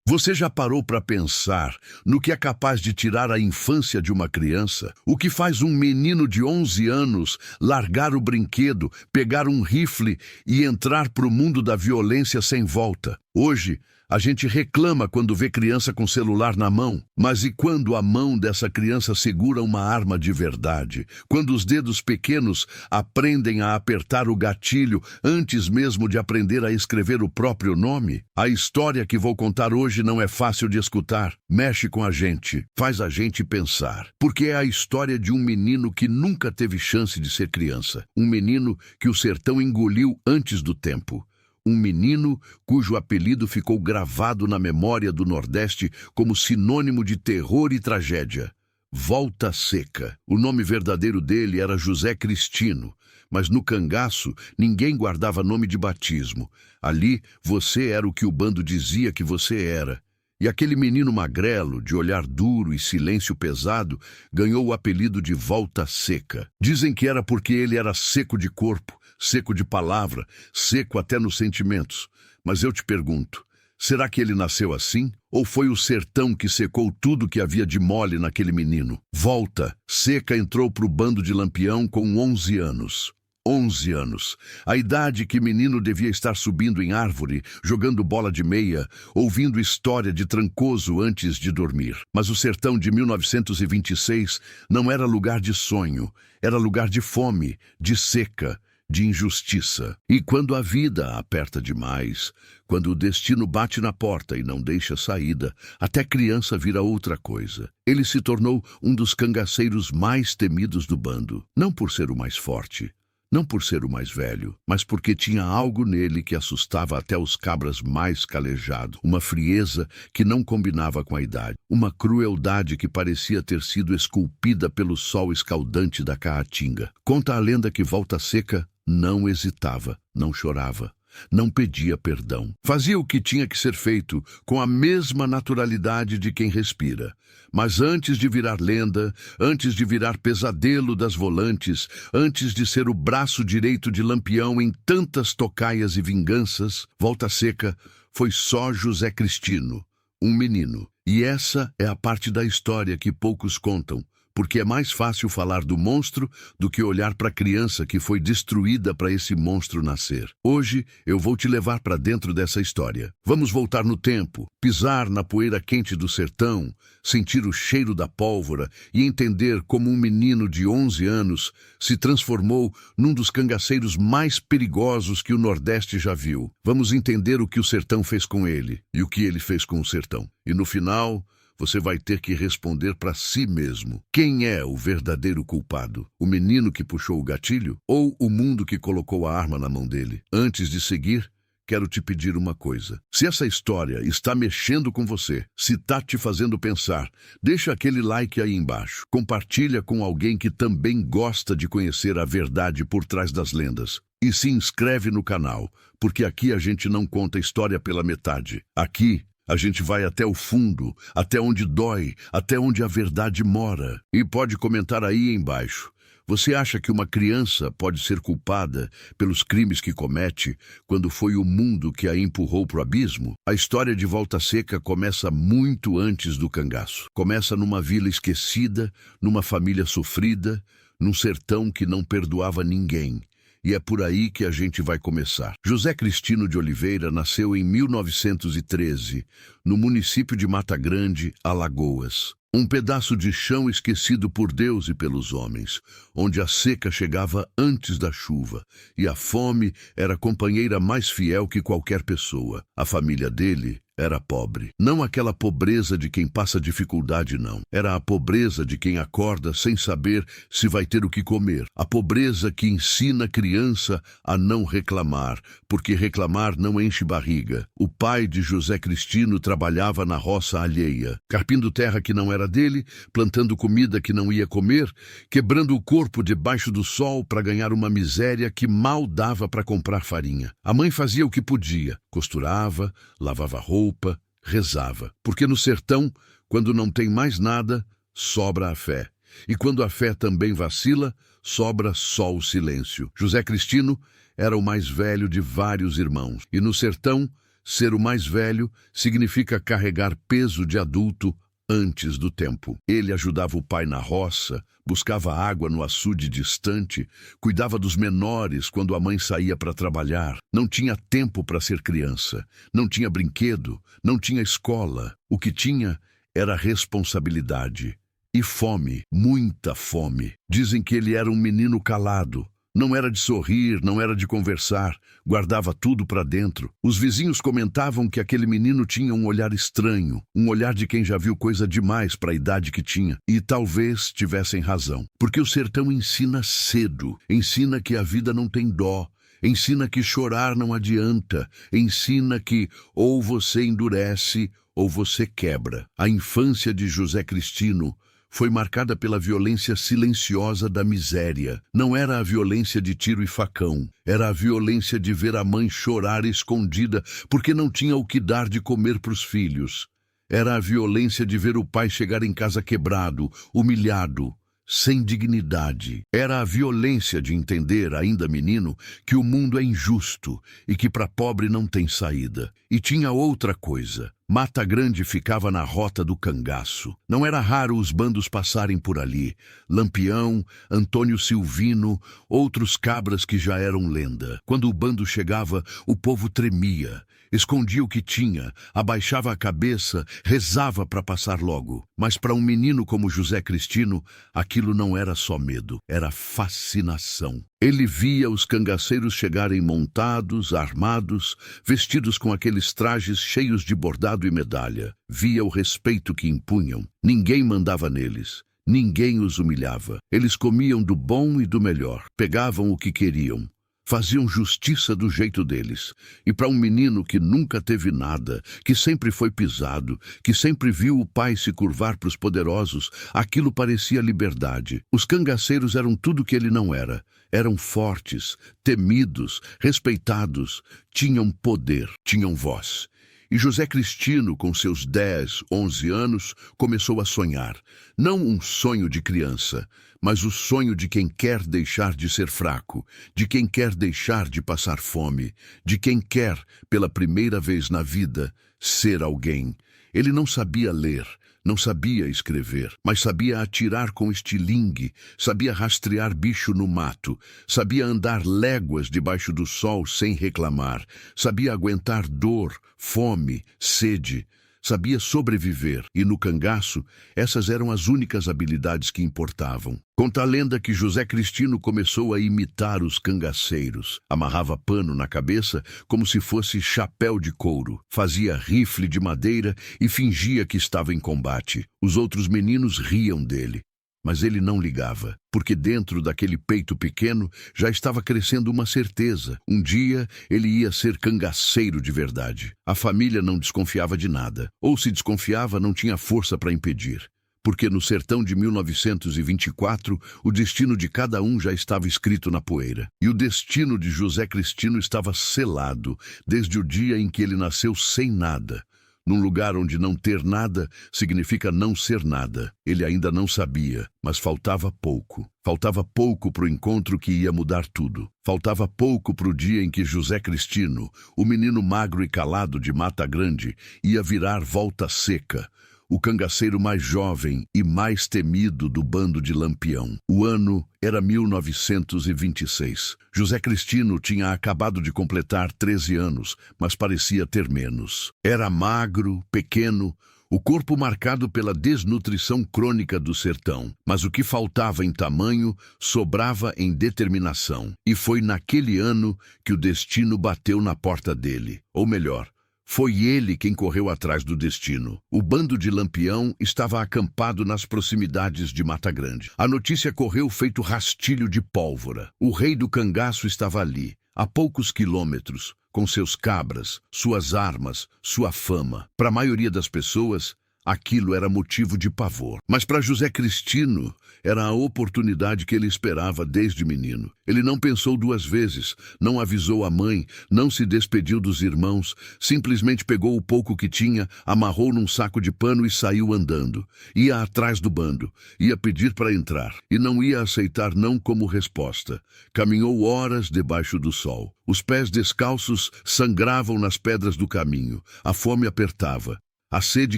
Você já parou para pensar no que é capaz de tirar a infância de uma criança? O que faz um menino de 11 anos largar o brinquedo, pegar um rifle e entrar para o mundo da violência sem volta? Hoje, a gente reclama quando vê criança com celular na mão, mas e quando a mão dessa criança segura uma arma de verdade? Quando os dedos pequenos aprendem a apertar o gatilho antes mesmo de aprender a escrever o próprio nome? A história que vou contar hoje não é fácil de escutar, mexe com a gente, faz a gente pensar. Porque é a história de um menino que nunca teve chance de ser criança, um menino que o sertão engoliu antes do tempo. Um menino cujo apelido ficou gravado na memória do Nordeste como sinônimo de terror e tragédia. Volta Seca. O nome verdadeiro dele era José Cristino, mas no cangaço ninguém guardava nome de batismo. Ali você era o que o bando dizia que você era. E aquele menino magrelo, de olhar duro e silêncio pesado, ganhou o apelido de Volta Seca. Dizem que era porque ele era seco de corpo, seco de palavra, seco até nos sentimentos. Mas eu te pergunto, será que ele nasceu assim? Ou foi o sertão que secou tudo que havia de mole naquele menino? Volta Seca entrou para o bando de Lampião com 11 anos. 11 anos, a idade que menino devia estar subindo em árvore, jogando bola de meia, ouvindo história de Trancoso antes de dormir. Mas o sertão de 1926 não era lugar de sonho, era lugar de fome, de seca, de injustiça. E quando a vida aperta demais, quando o destino bate na porta e não deixa saída, até criança vira outra coisa. Ele se tornou um dos cangaceiros mais temidos do bando, não por ser o mais forte, não por ser o mais velho, mas porque tinha algo nele que assustava até os cabras mais calejados. Uma frieza que não combinava com a idade. Uma crueldade que parecia ter sido esculpida pelo sol escaldante da Caatinga. Conta a lenda que Volta Seca não hesitava, não chorava, não pedia perdão. Fazia o que tinha que ser feito com a mesma naturalidade de quem respira. Mas antes de virar lenda, antes de virar pesadelo das volantes, antes de ser o braço direito de Lampião em tantas tocaias e vinganças, Volta Seca foi só José Cristino, um menino. E essa é a parte da história que poucos contam, porque é mais fácil falar do monstro do que olhar para a criança que foi destruída para esse monstro nascer. Hoje eu vou te levar para dentro dessa história. Vamos voltar no tempo, pisar na poeira quente do sertão, sentir o cheiro da pólvora e entender como um menino de 11 anos se transformou num dos cangaceiros mais perigosos que o Nordeste já viu. Vamos entender o que o sertão fez com ele e o que ele fez com o sertão. E no final, você vai ter que responder para si mesmo. Quem é o verdadeiro culpado? O menino que puxou o gatilho ou o mundo que colocou a arma na mão dele? Antes de seguir, quero te pedir uma coisa. Se essa história está mexendo com você, se está te fazendo pensar, deixa aquele like aí embaixo. Compartilha com alguém que também gosta de conhecer a verdade por trás das lendas. E se inscreve no canal, porque aqui a gente não conta história pela metade. Aqui a gente vai até o fundo, até onde dói, até onde a verdade mora. E pode comentar aí embaixo. Você acha que uma criança pode ser culpada pelos crimes que comete quando foi o mundo que a empurrou para o abismo? A história de Volta Seca começa muito antes do cangaço. Começa numa vila esquecida, numa família sofrida, num sertão que não perdoava ninguém. E é por aí que a gente vai começar. José Cristino de Oliveira nasceu em 1913, no município de Mata Grande, Alagoas. Um pedaço de chão esquecido por Deus e pelos homens, onde a seca chegava antes da chuva, e a fome era a companheira mais fiel que qualquer pessoa. A família dele era pobre. Não aquela pobreza de quem passa dificuldade, não. Era a pobreza de quem acorda sem saber se vai ter o que comer. A pobreza que ensina a criança a não reclamar, porque reclamar não enche barriga. O pai de José Cristino trabalhava na roça alheia, carpindo terra que não era dele, plantando comida que não ia comer, quebrando o corpo debaixo do sol para ganhar uma miséria que mal dava para comprar farinha. A mãe fazia o que podia, costurava, lavava roupa, rezava. Porque no sertão, quando não tem mais nada, sobra a fé. E quando a fé também vacila, sobra só o silêncio. José Cristino era o mais velho de vários irmãos. E no sertão, Ser o mais velho significa carregar peso de adulto antes do tempo. Ele ajudava o pai na roça, buscava água no açude distante, cuidava dos menores quando a mãe saía para trabalhar. Não tinha tempo para ser criança, não tinha brinquedo, não tinha escola. O que tinha era responsabilidade e fome, muita fome. Dizem que ele era um menino calado. Não era de sorrir, não era de conversar, guardava tudo para dentro. Os vizinhos comentavam que aquele menino tinha um olhar estranho, um olhar de quem já viu coisa demais para a idade que tinha. E talvez tivessem razão, porque o sertão ensina cedo, ensina que a vida não tem dó, ensina que chorar não adianta, ensina que ou você endurece ou você quebra. A infância de José Cristino foi marcada pela violência silenciosa da miséria. Não era a violência de tiro e facão, era a violência de ver a mãe chorar escondida porque não tinha o que dar de comer para os filhos. Era a violência de ver o pai chegar em casa quebrado, humilhado, sem dignidade. Era a violência de entender, ainda menino, que o mundo é injusto e que para pobre não tem saída. E tinha outra coisa. Mata Grande ficava na rota do cangaço. Não era raro os bandos passarem por ali. Lampião, Antônio Silvino, outros cabras que já eram lenda. Quando o bando chegava, o povo tremia. Escondia o que tinha, abaixava a cabeça, rezava para passar logo. Mas para um menino como José Cristino, aquilo não era só medo, era fascinação. Ele via os cangaceiros chegarem montados, armados, vestidos com aqueles trajes cheios de bordado e medalha. Via o respeito que impunham. Ninguém mandava neles. Ninguém os humilhava. Eles comiam do bom e do melhor. Pegavam o que queriam. Faziam justiça do jeito deles. E para um menino que nunca teve nada, que sempre foi pisado, que sempre viu o pai se curvar para os poderosos, aquilo parecia liberdade. Os cangaceiros eram tudo que ele não era. Eram fortes, temidos, respeitados, tinham poder, tinham voz. E José Cristino, com seus 10, 11 anos, começou a sonhar. Não um sonho de criança, mas o sonho de quem quer deixar de ser fraco, de quem quer deixar de passar fome, de quem quer, pela primeira vez na vida, ser alguém. Ele não sabia ler, não sabia escrever, mas sabia atirar com estilingue, sabia rastrear bicho no mato, sabia andar léguas debaixo do sol sem reclamar, sabia aguentar dor, fome, sede, sabia sobreviver, e no cangaço, essas eram as únicas habilidades que importavam. Conta a lenda que José Cristino começou a imitar os cangaceiros. Amarrava pano na cabeça como se fosse chapéu de couro. Fazia rifle de madeira e fingia que estava em combate. Os outros meninos riam dele. Mas ele não ligava, porque dentro daquele peito pequeno já estava crescendo uma certeza. Um dia ele ia ser cangaceiro de verdade. A família não desconfiava de nada. Ou se desconfiava, não tinha força para impedir. Porque no sertão de 1924, o destino de cada um já estava escrito na poeira. E o destino de José Cristino estava selado, desde o dia em que ele nasceu sem nada. Num lugar onde não ter nada significa não ser nada. Ele ainda não sabia, mas faltava pouco. Faltava pouco para o encontro que ia mudar tudo. Faltava pouco para o dia em que José Cristino, o menino magro e calado de Mata Grande, ia virar Volta Seca, o cangaceiro mais jovem e mais temido do bando de Lampião. O ano era 1926. José Cristino tinha acabado de completar 13 anos, mas parecia ter menos. Era magro, pequeno, o corpo marcado pela desnutrição crônica do sertão. Mas o que faltava em tamanho, sobrava em determinação. E foi naquele ano que o destino bateu na porta dele. Ou melhor, foi ele quem correu atrás do destino. O bando de Lampião estava acampado nas proximidades de Mata Grande. A notícia correu feito rastilho de pólvora. O rei do cangaço estava ali, a poucos quilômetros, com seus cabras, suas armas, sua fama. Para a maioria das pessoas, Aquilo era motivo de pavor. Mas para José Cristino, era a oportunidade que ele esperava desde menino. Ele não pensou duas vezes, não avisou a mãe, não se despediu dos irmãos, simplesmente pegou o pouco que tinha, amarrou num saco de pano e saiu andando. Ia atrás do bando, ia pedir para entrar, e não ia aceitar não como resposta. Caminhou horas debaixo do sol. Os pés descalços sangravam nas pedras do caminho, a fome apertava. A sede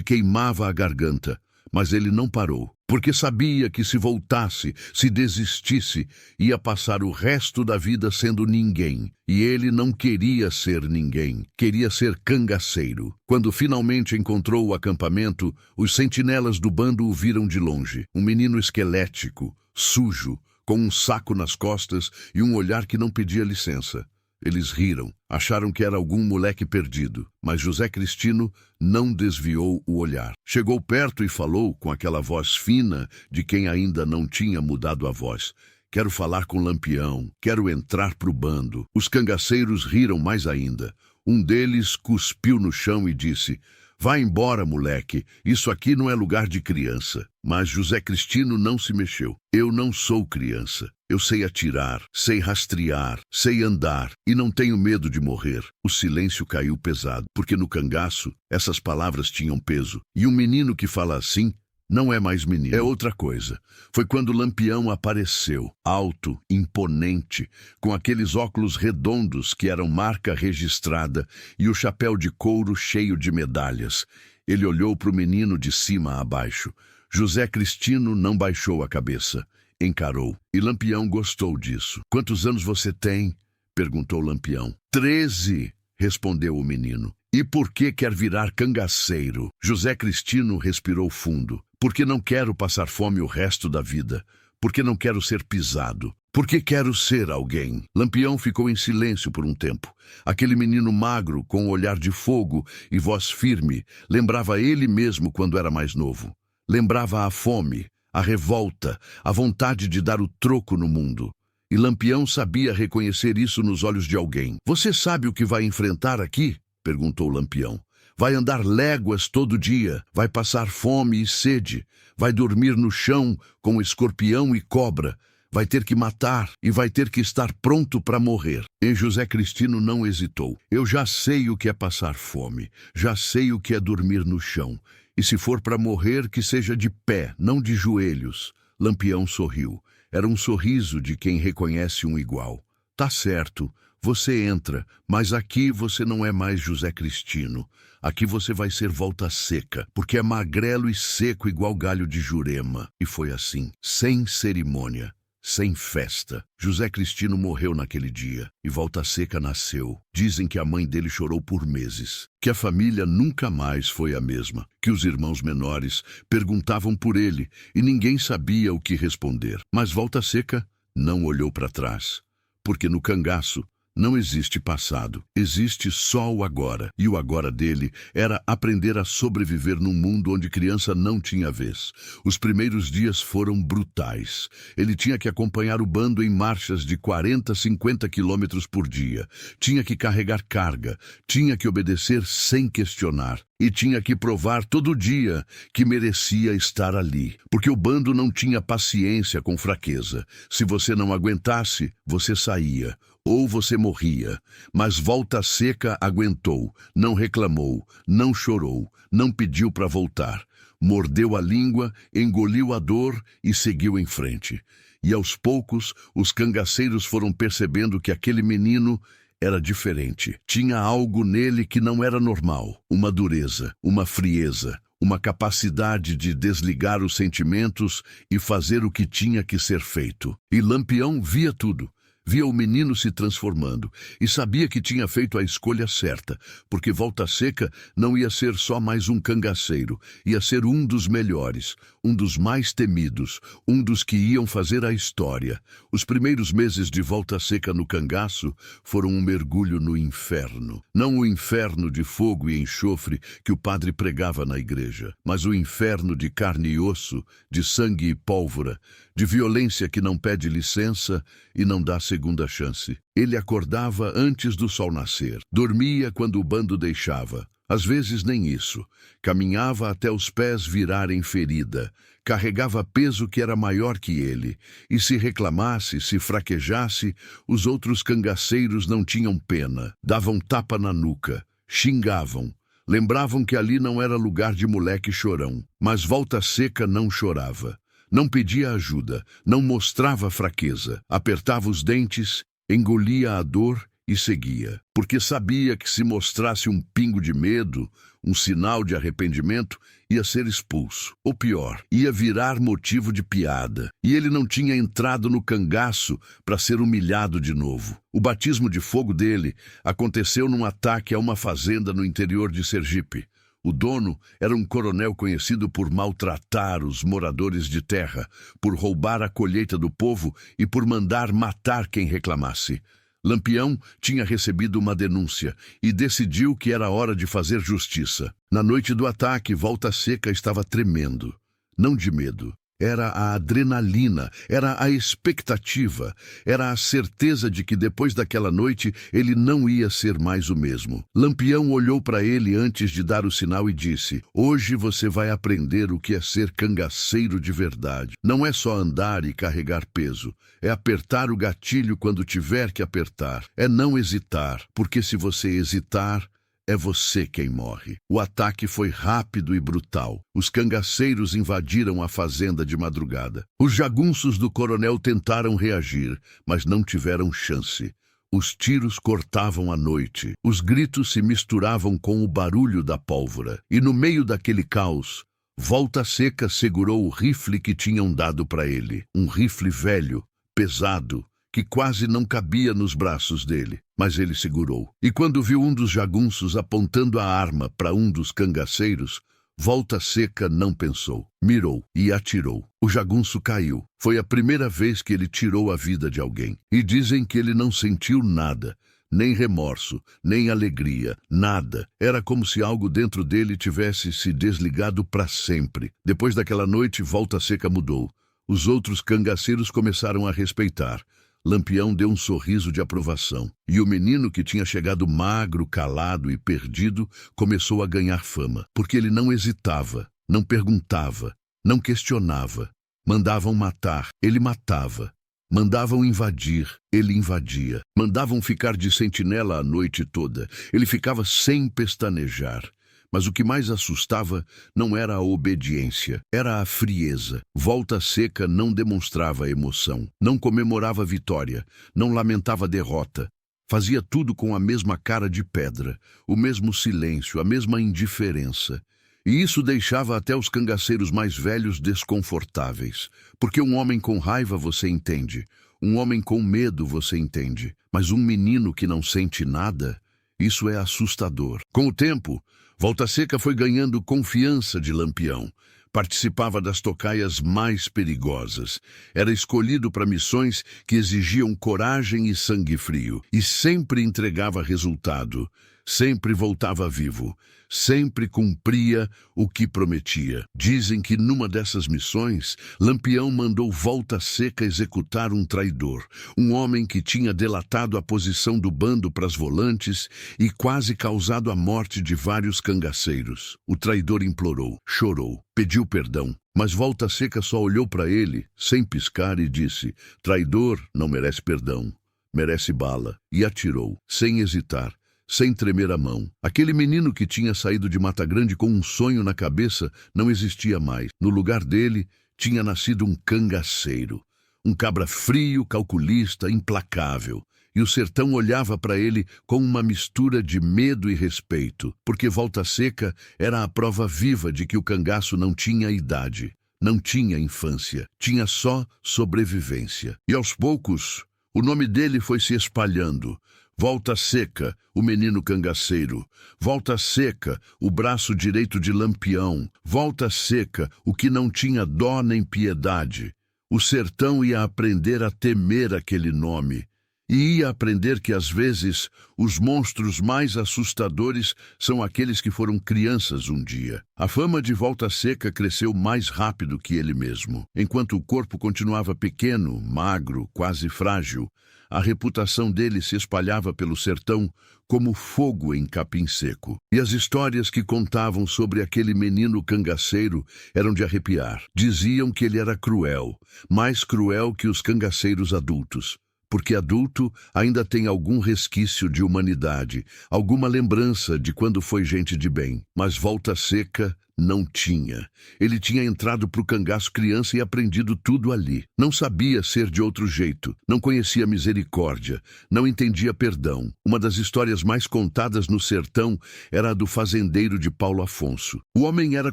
queimava a garganta, mas ele não parou, porque sabia que se voltasse, se desistisse, ia passar o resto da vida sendo ninguém. E ele não queria ser ninguém, queria ser cangaceiro. Quando finalmente encontrou o acampamento, os sentinelas do bando o viram de longe. Um menino esquelético, sujo, com um saco nas costas e um olhar que não pedia licença. Eles riram, acharam que era algum moleque perdido, mas José Cristino não desviou o olhar. Chegou perto e falou com aquela voz fina de quem ainda não tinha mudado a voz. Quero falar com Lampião, quero entrar pro bando. Os cangaceiros riram mais ainda. Um deles cuspiu no chão e disse: vai embora, moleque, isso aqui não é lugar de criança. Mas José Cristino não se mexeu. Eu não sou criança. Eu sei atirar, sei rastrear, sei andar e não tenho medo de morrer. O silêncio caiu pesado, porque no cangaço essas palavras tinham peso. E um menino que fala assim não é mais menino, é outra coisa. Foi quando Lampião apareceu, alto, imponente, com aqueles óculos redondos que eram marca registrada e o chapéu de couro cheio de medalhas. Ele olhou para o menino de cima a baixo. José Cristino não baixou a cabeça. Encarou. E Lampião gostou disso. Quantos anos você tem? Perguntou Lampião. 13, respondeu o menino. E por que quer virar cangaceiro? José Cristino respirou fundo. Porque não quero passar fome o resto da vida. Porque não quero ser pisado. Porque quero ser alguém. Lampião ficou em silêncio por um tempo. Aquele menino magro, com um olhar de fogo e voz firme, lembrava ele mesmo quando era mais novo. Lembrava a fome, a revolta, a vontade de dar o troco no mundo. E Lampião sabia reconhecer isso nos olhos de alguém. Você sabe o que vai enfrentar aqui? Perguntou Lampião. Vai andar léguas todo dia, vai passar fome e sede, vai dormir no chão com escorpião e cobra, vai ter que matar e vai ter que estar pronto para morrer. E José Cristino não hesitou. Eu já sei o que é passar fome, já sei o que é dormir no chão. E se for para morrer, que seja de pé, não de joelhos. Lampião sorriu. Era um sorriso de quem reconhece um igual. Tá certo, você entra, mas aqui você não é mais José Cristino. Aqui você vai ser Volta Seca, porque é magrelo e seco igual galho de Jurema. E foi assim, sem cerimônia, sem festa. José Cristino morreu naquele dia e Volta Seca nasceu. Dizem que a mãe dele chorou por meses, que a família nunca mais foi a mesma, que os irmãos menores perguntavam por ele e ninguém sabia o que responder. Mas Volta Seca não olhou para trás, porque no cangaço não existe passado, existe só o agora. E o agora dele era aprender a sobreviver num mundo onde criança não tinha vez. Os primeiros dias foram brutais. Ele tinha que acompanhar o bando em marchas de 40, 50 quilômetros por dia. Tinha que carregar carga, tinha que obedecer sem questionar. E tinha que provar todo dia que merecia estar ali. Porque o bando não tinha paciência com fraqueza. Se você não aguentasse, você saía. Ou você morria, mas Volta Seca aguentou, não reclamou, não chorou, não pediu para voltar. Mordeu a língua, engoliu a dor e seguiu em frente. E aos poucos, os cangaceiros foram percebendo que aquele menino era diferente. Tinha algo nele que não era normal, uma dureza, uma frieza, uma capacidade de desligar os sentimentos e fazer o que tinha que ser feito. E Lampião via tudo. Via o menino se transformando e sabia que tinha feito a escolha certa, porque Volta Seca não ia ser só mais um cangaceiro, ia ser um dos melhores, um dos mais temidos, um dos que iam fazer a história. Os primeiros meses de Volta Seca no cangaço foram um mergulho no inferno. Não o inferno de fogo e enxofre que o padre pregava na igreja, mas o inferno de carne e osso, de sangue e pólvora, de violência que não pede licença e não dá segunda chance. Ele acordava antes do sol nascer, dormia quando o bando deixava, Às vezes nem isso. Caminhava até os pés virarem ferida. Carregava peso que era maior que ele. E se reclamasse, se fraquejasse, os outros cangaceiros não tinham pena. Davam tapa na nuca. Xingavam. Lembravam que ali não era lugar de moleque chorão. Mas Volta Seca não chorava. Não pedia ajuda. Não mostrava fraqueza. Apertava os dentes, engolia a dor e seguia, porque sabia que se mostrasse um pingo de medo, um sinal de arrependimento, ia ser expulso. Ou pior, ia virar motivo de piada. E ele não tinha entrado no cangaço para ser humilhado de novo. O batismo de fogo dele aconteceu num ataque a uma fazenda no interior de Sergipe. O dono era um coronel conhecido por maltratar os moradores de terra, por roubar a colheita do povo e por mandar matar quem reclamasse. Lampião tinha recebido uma denúncia e decidiu que era hora de fazer justiça. Na noite do ataque, Volta Seca estava tremendo. Não de medo. Era a adrenalina, era a expectativa, era a certeza de que depois daquela noite ele não ia ser mais o mesmo. Lampião olhou para ele antes de dar o sinal e disse: "Hoje você vai aprender o que é ser cangaceiro de verdade. Não é só andar e carregar peso, é apertar o gatilho quando tiver que apertar, é não hesitar, porque se você hesitar, é você quem morre." O ataque foi rápido e brutal. Os cangaceiros invadiram a fazenda de madrugada. Os jagunços do coronel tentaram reagir, mas não tiveram chance. Os tiros cortavam a noite. Os gritos se misturavam com o barulho da pólvora. E no meio daquele caos, Volta Seca segurou o rifle que tinham dado para ele. Um rifle velho, pesado, que quase não cabia nos braços dele, mas ele segurou. E quando viu um dos jagunços apontando a arma para um dos cangaceiros, Volta Seca não pensou. Mirou e atirou. O jagunço caiu. Foi a primeira vez que ele tirou a vida de alguém. E dizem que ele não sentiu nada, nem remorso, nem alegria, nada. Era como se algo dentro dele tivesse se desligado para sempre. Depois daquela noite, Volta Seca mudou. Os outros cangaceiros começaram a respeitar. Lampião deu um sorriso de aprovação. E o menino que tinha chegado magro, calado e perdido, começou a ganhar fama. Porque ele não hesitava, não perguntava, não questionava. Mandavam matar, ele matava. Mandavam invadir, ele invadia. Mandavam ficar de sentinela a noite toda. Ele ficava sem pestanejar. Mas o que mais assustava não era a obediência, era a frieza. Volta Seca não demonstrava emoção, não comemorava vitória, não lamentava derrota. Fazia tudo com a mesma cara de pedra, o mesmo silêncio, a mesma indiferença. E isso deixava até os cangaceiros mais velhos desconfortáveis. Porque um homem com raiva você entende, um homem com medo você entende, mas um menino que não sente nada, isso é assustador. Com o tempo, Volta Seca foi ganhando confiança de Lampião. Participava das tocaias mais perigosas. Era escolhido para missões que exigiam coragem e sangue frio. E sempre entregava resultado. Sempre voltava vivo. Sempre cumpria o que prometia. Dizem que numa dessas missões, Lampião mandou Volta Seca executar um traidor, um homem que tinha delatado a posição do bando para as volantes e quase causado a morte de vários cangaceiros. O traidor implorou, chorou, pediu perdão, mas Volta Seca só olhou para ele, sem piscar, e disse: "Traidor não merece perdão, merece bala", e atirou, sem hesitar, sem tremer a mão. Aquele menino que tinha saído de Mata Grande com um sonho na cabeça não existia mais. No lugar dele, tinha nascido um cangaceiro. Um cabra frio, calculista, implacável. E o sertão olhava para ele com uma mistura de medo e respeito, porque Volta Seca era a prova viva de que o cangaço não tinha idade, não tinha infância, tinha só sobrevivência. E aos poucos, o nome dele foi se espalhando. Volta Seca, o menino cangaceiro. Volta Seca, o braço direito de Lampião. Volta Seca, o que não tinha dó nem piedade. O sertão ia aprender a temer aquele nome. E ia aprender que, às vezes, os monstros mais assustadores são aqueles que foram crianças um dia. A fama de Volta Seca cresceu mais rápido que ele mesmo. Enquanto o corpo continuava pequeno, magro, quase frágil, A reputação dele se espalhava pelo sertão como fogo em capim seco. E as histórias que contavam sobre aquele menino cangaceiro eram de arrepiar. Diziam que ele era cruel, mais cruel que os cangaceiros adultos. Porque adulto ainda tem algum resquício de humanidade, alguma lembrança de quando foi gente de bem. Mas Volta Seca não tinha. Ele tinha entrado pro cangaço criança e aprendido tudo ali. Não sabia ser de outro jeito, não conhecia misericórdia, não entendia perdão. Uma das histórias mais contadas no sertão era a do fazendeiro de Paulo Afonso. O homem era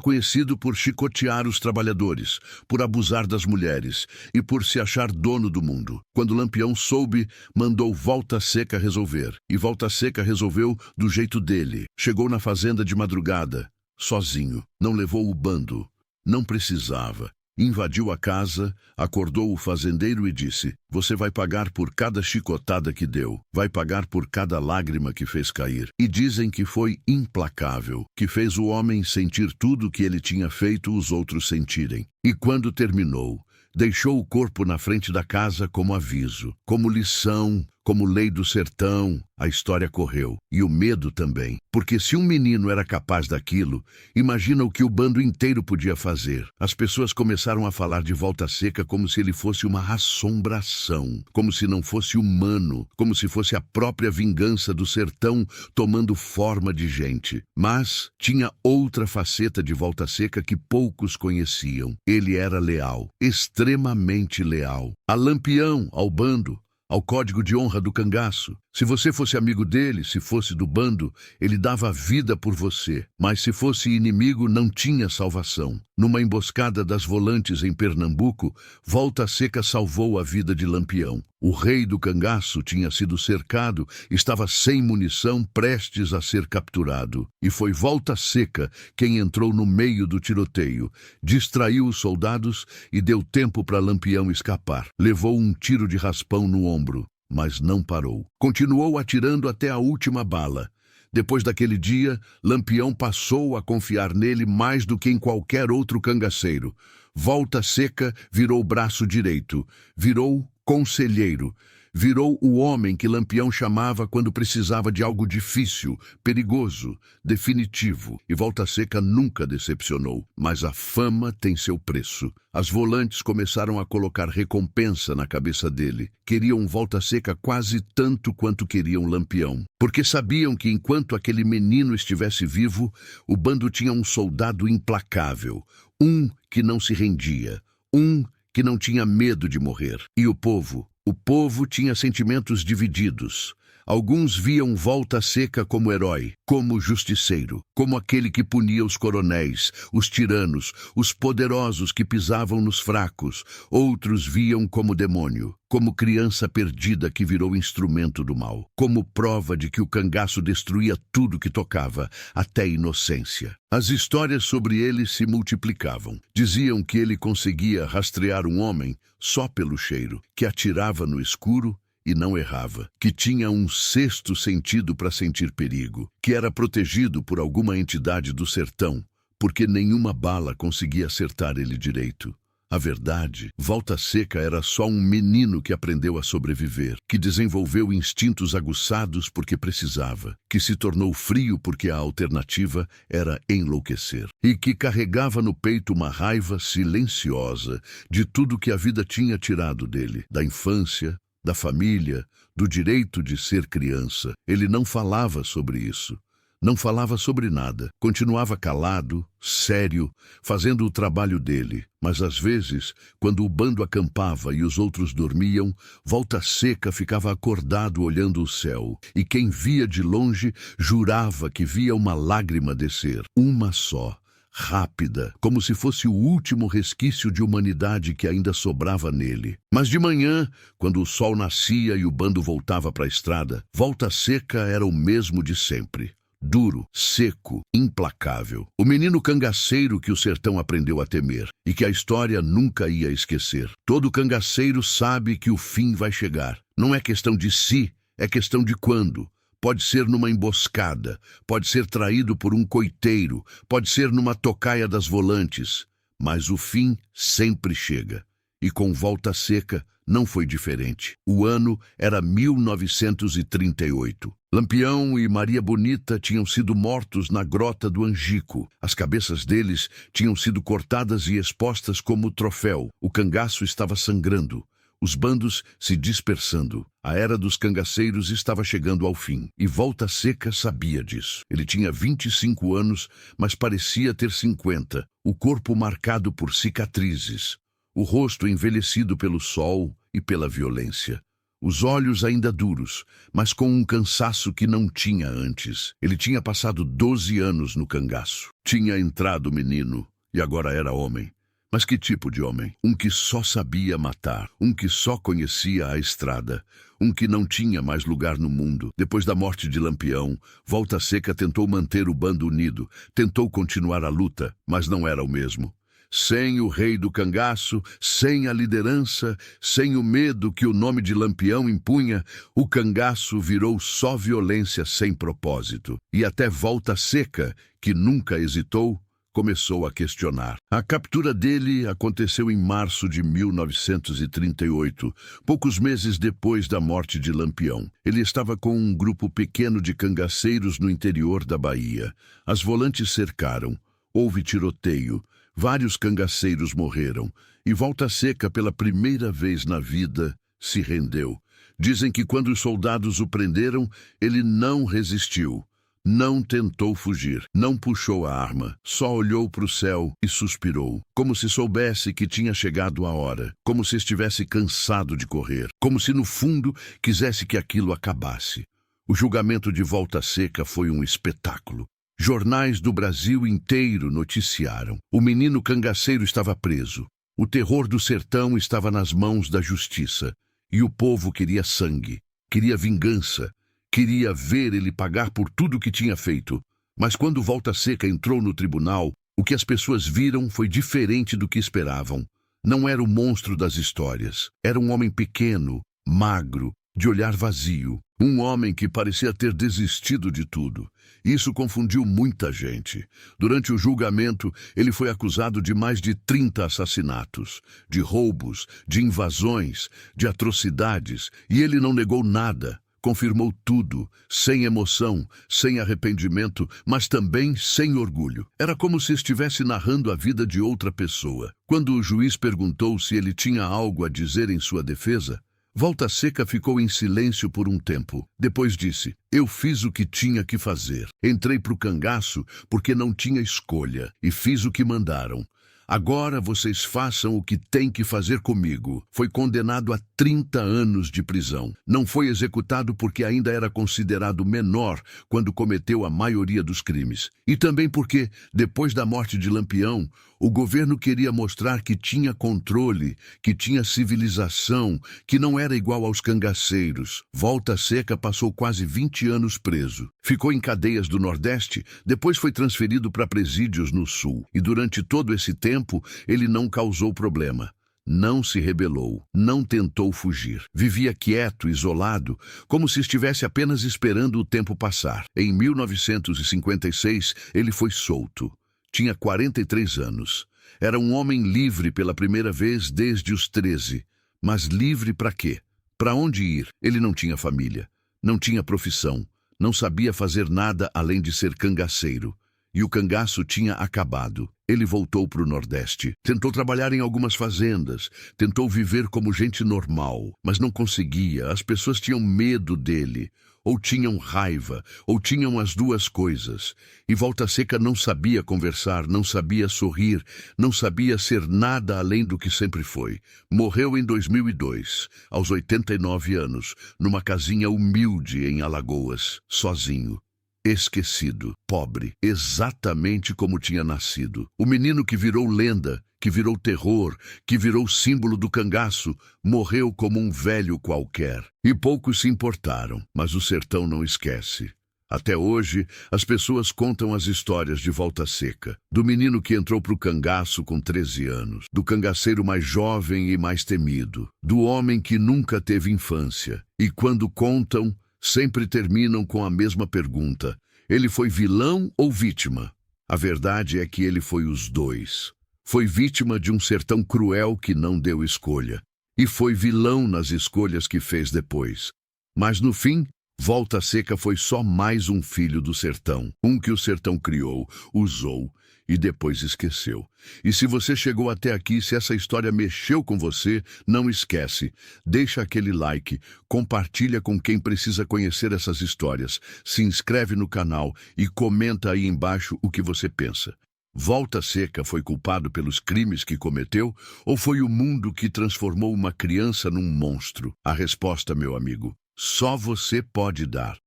conhecido por chicotear os trabalhadores, por abusar das mulheres e por se achar dono do mundo. Quando Lampião soube, mandou Volta Seca resolver. E Volta Seca resolveu do jeito dele. Chegou na fazenda de madrugada, sozinho, não levou o bando, não precisava. Invadiu a casa, acordou o fazendeiro e disse: "Você vai pagar por cada chicotada que deu, vai pagar por cada lágrima que fez cair." E dizem que foi implacável, que fez o homem sentir tudo que ele tinha feito os outros sentirem. E quando terminou, deixou o corpo na frente da casa como aviso, como lição, como lei do sertão. A história correu. E o medo também. Porque se um menino era capaz daquilo, imagina o que o bando inteiro podia fazer. As pessoas começaram a falar de Volta Seca como se ele fosse uma assombração, como se não fosse humano, como se fosse a própria vingança do sertão tomando forma de gente. Mas tinha outra faceta de Volta Seca que poucos conheciam. Ele era leal, extremamente leal. A Lampião, ao bando, ao código de honra do cangaço. Se você fosse amigo dele, se fosse do bando, ele dava a vida por você. Mas se fosse inimigo, não tinha salvação. Numa emboscada das Volantes em Pernambuco, Volta Seca salvou a vida de Lampião. O rei do cangaço tinha sido cercado, estava sem munição, prestes a ser capturado. E foi Volta Seca quem entrou no meio do tiroteio, distraiu os soldados e deu tempo para Lampião escapar. Levou um tiro de raspão no ombro, mas não parou. Continuou atirando até a última bala. Depois daquele dia, Lampião passou a confiar nele mais do que em qualquer outro cangaceiro. Volta Seca virou braço direito, virou conselheiro, virou o homem que Lampião chamava quando precisava de algo difícil, perigoso, definitivo. E Volta Seca nunca decepcionou. Mas a fama tem seu preço. As Volantes começaram a colocar recompensa na cabeça dele. Queriam Volta Seca quase tanto quanto queriam Lampião. Porque sabiam que enquanto aquele menino estivesse vivo, o bando tinha um soldado implacável. Um que não se rendia. Um que não tinha medo de morrer. E o povo? O povo tinha sentimentos divididos. Alguns viam Volta Seca como herói, como justiceiro, como aquele que punia os coronéis, os tiranos, os poderosos que pisavam nos fracos. Outros viam como demônio, como criança perdida que virou instrumento do mal, como prova de que o cangaço destruía tudo que tocava, até a inocência. As histórias sobre ele se multiplicavam. Diziam que ele conseguia rastrear um homem só pelo cheiro, que atirava no escuro e não errava, que tinha um sexto sentido para sentir perigo, que era protegido por alguma entidade do sertão, porque nenhuma bala conseguia acertar ele direito. A verdade, Volta Seca era só um menino que aprendeu a sobreviver, que desenvolveu instintos aguçados porque precisava, que se tornou frio porque a alternativa era enlouquecer, e que carregava no peito uma raiva silenciosa de tudo que a vida tinha tirado dele, da infância, da família, do direito de ser criança. Ele não falava sobre isso. Não falava sobre nada. Continuava calado, sério, fazendo o trabalho dele. Mas às vezes, quando o bando acampava e os outros dormiam, Volta Seca ficava acordado olhando o céu. E quem via de longe jurava que via uma lágrima descer. Uma só. Rápida, como se fosse o último resquício de humanidade que ainda sobrava nele. Mas de manhã, quando o sol nascia e o bando voltava para a estrada, Volta Seca era o mesmo de sempre. Duro, seco, implacável. O menino cangaceiro que o sertão aprendeu a temer e que a história nunca ia esquecer. Todo cangaceiro sabe que o fim vai chegar. Não é questão de se, é questão de quando. Pode ser numa emboscada, pode ser traído por um coiteiro, pode ser numa tocaia das Volantes, mas o fim sempre chega. E com Volta Seca não foi diferente. O ano era 1938. Lampião e Maria Bonita tinham sido mortos na Grota do Angico. As cabeças deles tinham sido cortadas e expostas como troféu. O cangaço estava sangrando, os bandos se dispersando. A era dos cangaceiros estava chegando ao fim, e Volta Seca sabia disso. Ele tinha 25 anos, mas parecia ter 50, o corpo marcado por cicatrizes, o rosto envelhecido pelo sol e pela violência. Os olhos ainda duros, mas com um cansaço que não tinha antes. Ele tinha passado 12 anos no cangaço. Tinha entrado menino e agora era homem. Mas que tipo de homem? Um que só sabia matar, um que só conhecia a estrada, um que não tinha mais lugar no mundo. Depois da morte de Lampião, Volta Seca tentou manter o bando unido, tentou continuar a luta, mas não era o mesmo. Sem o rei do cangaço, sem a liderança, sem o medo que o nome de Lampião impunha, o cangaço virou só violência sem propósito. E até Volta Seca, que nunca hesitou, começou a questionar. A captura dele aconteceu em março de 1938, poucos meses depois da morte de Lampião. Ele estava com um grupo pequeno de cangaceiros no interior da Bahia. As volantes cercaram, houve tiroteio. Vários cangaceiros morreram, e Volta Seca, pela primeira vez na vida, se rendeu. Dizem que quando os soldados o prenderam, ele não resistiu, não tentou fugir, não puxou a arma, só olhou para o céu e suspirou, como se soubesse que tinha chegado a hora, como se estivesse cansado de correr, como se no fundo quisesse que aquilo acabasse. O julgamento de Volta Seca foi um espetáculo. Jornais do Brasil inteiro noticiaram. O menino cangaceiro estava preso. O terror do sertão estava nas mãos da justiça. E o povo queria sangue, queria vingança, queria ver ele pagar por tudo o que tinha feito. Mas quando Volta Seca entrou no tribunal, o que as pessoas viram foi diferente do que esperavam. Não era o monstro das histórias. Era um homem pequeno, magro, de olhar vazio. Um homem que parecia ter desistido de tudo. Isso confundiu muita gente. Durante o julgamento, ele foi acusado de mais de 30 assassinatos, de roubos, de invasões, de atrocidades, e ele não negou nada. Confirmou tudo, sem emoção, sem arrependimento, mas também sem orgulho. Era como se estivesse narrando a vida de outra pessoa. Quando o juiz perguntou se ele tinha algo a dizer em sua defesa, Volta Seca ficou em silêncio por um tempo. Depois disse: "Eu fiz o que tinha que fazer. Entrei pro cangaço porque não tinha escolha e fiz o que mandaram. Agora vocês façam o que têm que fazer comigo." Foi condenado a 30 anos de prisão. Não foi executado porque ainda era considerado menor quando cometeu a maioria dos crimes. E também porque, depois da morte de Lampião, o governo queria mostrar que tinha controle, que tinha civilização, que não era igual aos cangaceiros. Volta Seca passou quase 20 anos preso. Ficou em cadeias do Nordeste, depois foi transferido para presídios no Sul. E durante todo esse tempo, ele não causou problema. Não se rebelou, não tentou fugir. Vivia quieto, isolado, como se estivesse apenas esperando o tempo passar. Em 1956, ele foi solto. Tinha 43 anos. Era um homem livre pela primeira vez desde os 13. Mas livre para quê? Para onde ir? Ele não tinha família, não tinha profissão, não sabia fazer nada além de ser cangaceiro. E o cangaço tinha acabado. Ele voltou para o Nordeste. Tentou trabalhar em algumas fazendas. Tentou viver como gente normal. Mas não conseguia. As pessoas tinham medo dele. Ou tinham raiva. Ou tinham as duas coisas. E Volta Seca não sabia conversar, não sabia sorrir, não sabia ser nada além do que sempre foi. Morreu em 2002, aos 89 anos, numa casinha humilde em Alagoas, sozinho. Esquecido, pobre, exatamente como tinha nascido. O menino que virou lenda, que virou terror, que virou símbolo do cangaço, morreu como um velho qualquer. E poucos se importaram, mas o sertão não esquece. Até hoje, as pessoas contam as histórias de Volta Seca, do menino que entrou pro cangaço com 13 anos, do cangaceiro mais jovem e mais temido, do homem que nunca teve infância. E quando contam, sempre terminam com a mesma pergunta: ele foi vilão ou vítima? A verdade é que ele foi os dois. Foi vítima de um sertão cruel que não deu escolha. e foi vilão nas escolhas que fez depois. Mas no fim, Volta Seca foi só mais um filho do sertão, um que o sertão criou, usou e depois esqueceu. E se você chegou até aqui, se essa história mexeu com você, não esquece, deixa aquele like, compartilha com quem precisa conhecer essas histórias, se inscreve no canal e comenta aí embaixo o que você pensa. Volta Seca foi culpado pelos crimes que cometeu ou foi o mundo que transformou uma criança num monstro? A resposta, meu amigo, só você pode dar.